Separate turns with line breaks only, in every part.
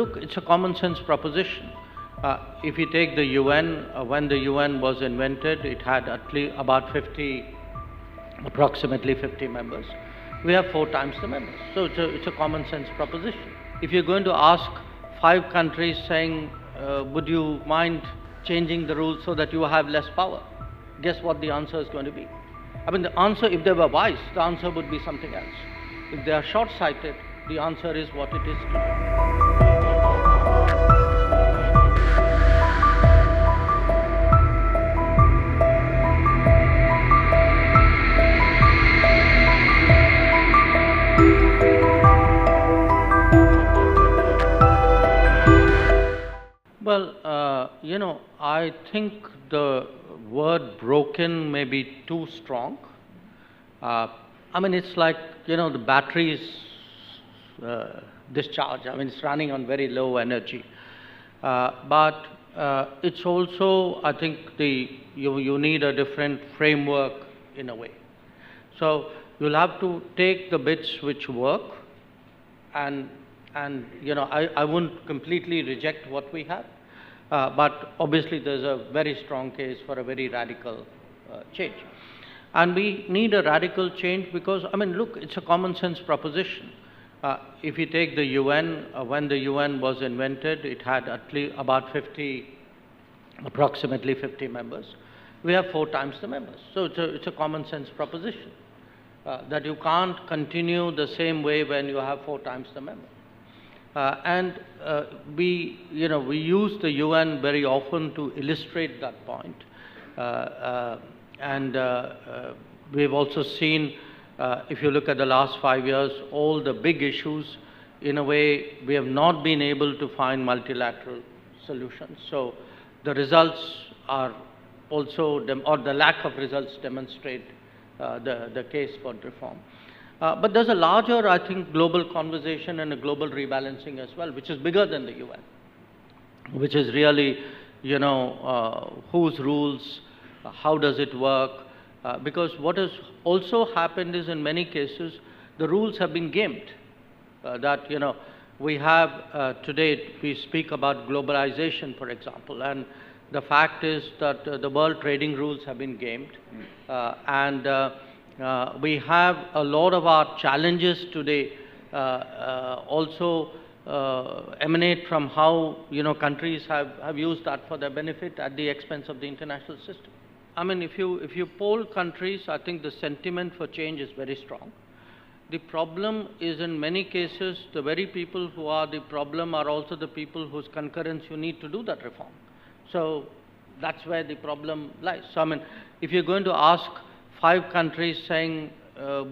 look, it's a common sense proposition. If you take the UN, when the UN was invented, it had at least about approximately 50 members. We have 4 times the members. So it's a common sense proposition. If you're going to ask 5 countries saying, would you mind changing the rules so that you have less power? Guess what the answer is going to be? I mean, the answer, if they were wise, the answer would be something else. If they are short-sighted, the answer is what it is today. Well, I think the word broken may be too strong. I mean, it's like, the battery's discharge. I mean, it's running on very low energy. But it's also, I think, you need a different framework in a way. So you'll have to take the bits which work and I wouldn't completely reject what we have, but obviously there's a very strong case for a very radical change. And we need a radical change because, I mean, look, it's a common sense proposition. If you take the UN, when the UN was invented, it had at least about approximately 50 members. We have 4 times the members. So it's a common sense proposition that you can't continue the same way when you have 4 times the members. We use the UN very often to illustrate that point. We've also seen, if you look at the last 5 years, all the big issues, in a way, we have not been able to find multilateral solutions. So the results are also, or the lack of results demonstrate the case for reform. But there's a larger, I think, global conversation and a global rebalancing as well, which is bigger than the UN, which is really, whose rules, how does it work? Because what has also happened is, in many cases, the rules have been gamed. We have today, we speak about globalisation, for example, and the fact is that the world trading rules have been gamed. We have a lot of our challenges today also emanate from how countries have used that for their benefit at the expense of the international system. I mean, if you poll countries, I think the sentiment for change is very strong. The problem is, in many cases, the very people who are the problem are also the people whose concurrence you need to do that reform. So that's where the problem lies. So I mean, if you're going to ask 5 countries saying,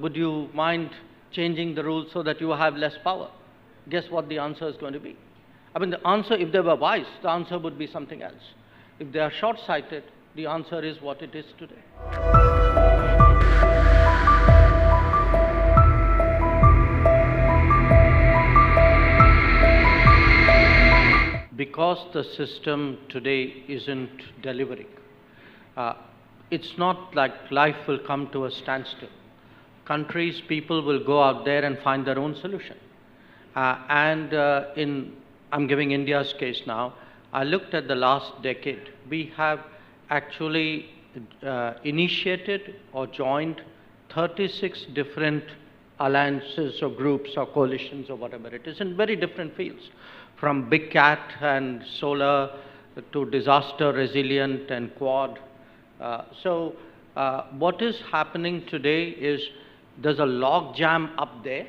would you mind changing the rules so that you have less power? Guess what the answer is going to be? I mean, the answer, if they were wise, the answer would be something else. If they are short-sighted, the answer is what it is today. Because the system today isn't delivering. It's not like life will come to a standstill. Countries, people will go out there and find their own solution. I'm giving India's case now. I looked at the last decade. We have actually initiated or joined 36 different alliances or groups or coalitions or whatever it is in very different fields, from Big Cat and solar to disaster resilient and Quad. What is happening today is there's a log jam up there.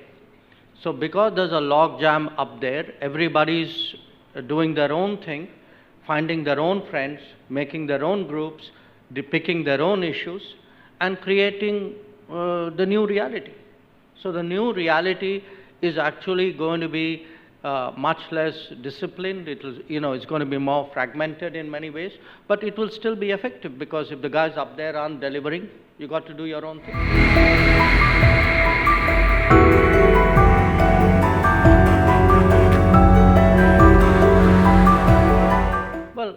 So because there's a log jam up there, everybody's doing their own thing, finding their own friends, making their own groups, depicting their own issues, and creating the new reality. So the new reality is actually going to be much less disciplined. It's going to be more fragmented in many ways, but it will still be effective because if the guys up there aren't delivering, you got to do your own thing. Well,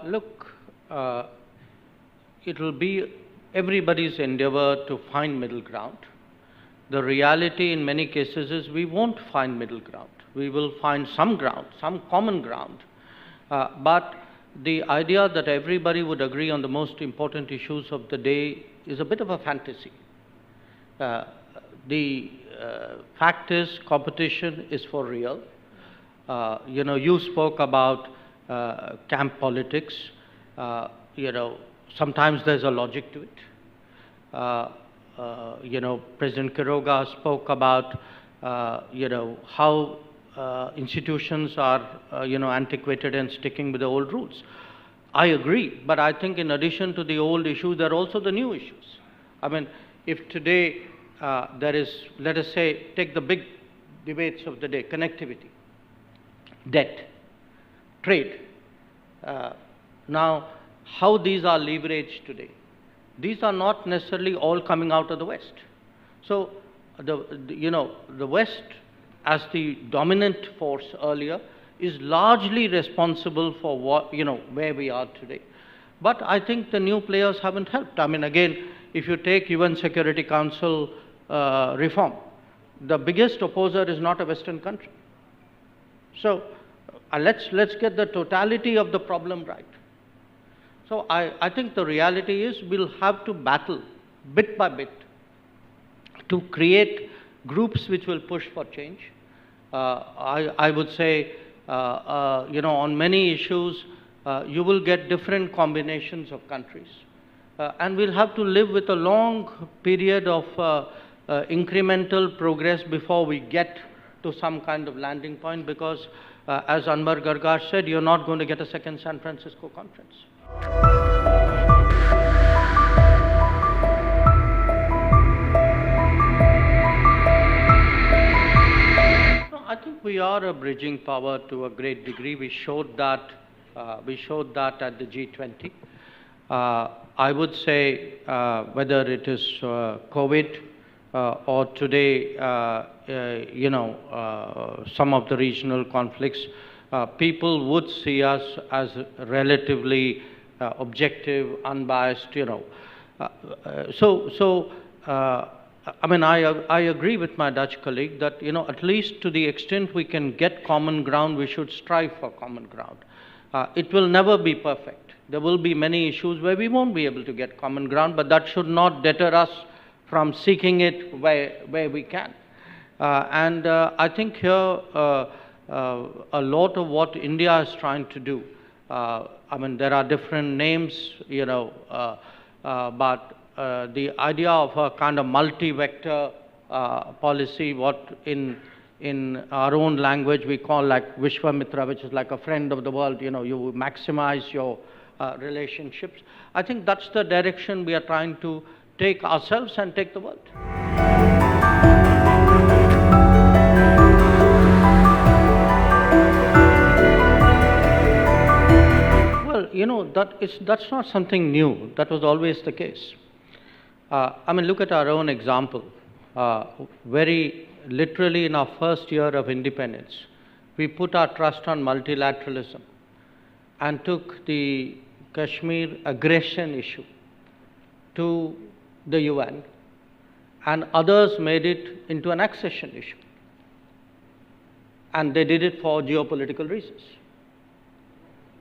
look, it will be everybody's endeavor to find middle ground. The reality in many cases is we won't find middle ground. we will find some ground, some common ground. But the idea that everybody would agree on the most important issues of the day is a bit of a fantasy. The fact is, competition is for real. You spoke about camp politics. Sometimes there's a logic to it. President Quiroga spoke about, how institutions are, antiquated and sticking with the old rules. I agree, but I think in addition to the old issues, there are also the new issues. I mean, if today there is, let us say, take the big debates of the day: connectivity, debt, trade. Now, how these are leveraged today? These are not necessarily all coming out of the West. So, the West, as the dominant force earlier, is largely responsible for what, where we are today. But I think the new players haven't helped. I mean, again, if you take UN Security Council reform, the biggest opposer is not a Western country. So, let's get the totality of the problem right. So I think the reality is we'll have to battle bit by bit to create groups which will push for change. I would say, on many issues, you will get different combinations of countries. And we'll have to live with a long period of incremental progress before we get to some kind of landing point, because as Anwar Gargash said, you're not going to get a second San Francisco conference. I think we are a bridging power to a great degree. We showed that at the G20. I would say whether it is COVID or today, some of the regional conflicts, people would see us as relatively objective, unbiased, I mean, I agree with my Dutch colleague that, at least to the extent we can get common ground, we should strive for common ground. It will never be perfect. There will be many issues where we won't be able to get common ground, but that should not deter us from seeking it where we can. I think here a lot of what India is trying to do, I mean, there are different names, but the idea of a kind of multi-vector policy, what in our own language we call like Vishwamitra, which is like a friend of the world, you maximize your relationships. I think that's the direction we are trying to take ourselves and take the world. Well, that's not something new. That was always the case. I mean, look at our own example. Very literally in our first year of independence, we put our trust on multilateralism and took the Kashmir aggression issue to the UN, and others made it into an accession issue. And they did it for geopolitical reasons.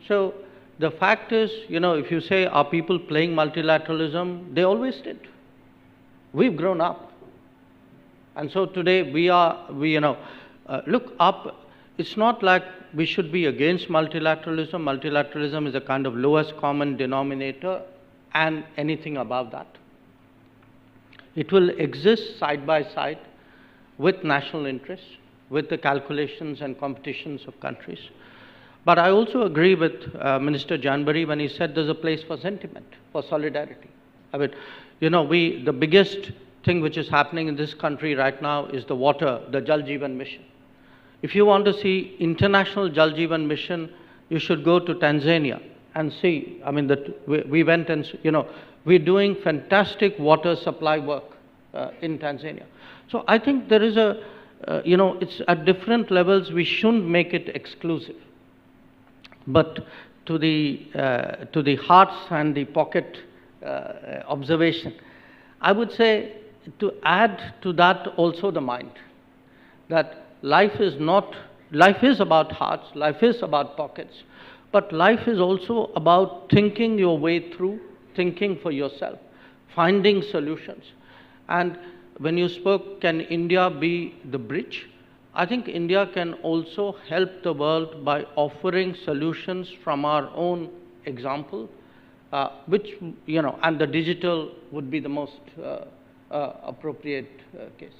So the fact is, if you say, are people playing multilateralism? They always did. We've grown up. And so today look up, it's not like we should be against multilateralism. Multilateralism is a kind of lowest common denominator and anything above that. It will exist side by side with national interests, with the calculations and competitions of countries. But I also agree with Minister Janbari when he said there's a place for sentiment, for solidarity. I mean, the biggest thing which is happening in this country right now is the water, the Jal Jeevan mission. If you want to see international Jal Jeevan mission, you should go to Tanzania and see. I mean, we went and, we're doing fantastic water supply work in Tanzania. So I think there is it's at different levels. We shouldn't make it exclusive. But to the hearts and the pocket observation, I would say to add to that also the mind, that life is not life is about hearts, life is about pockets, but life is also about thinking your way through, thinking for yourself, finding solutions. And when you spoke, can India be the bridge? I think India can also help the world by offering solutions from our own example, which, and the digital would be the most appropriate case.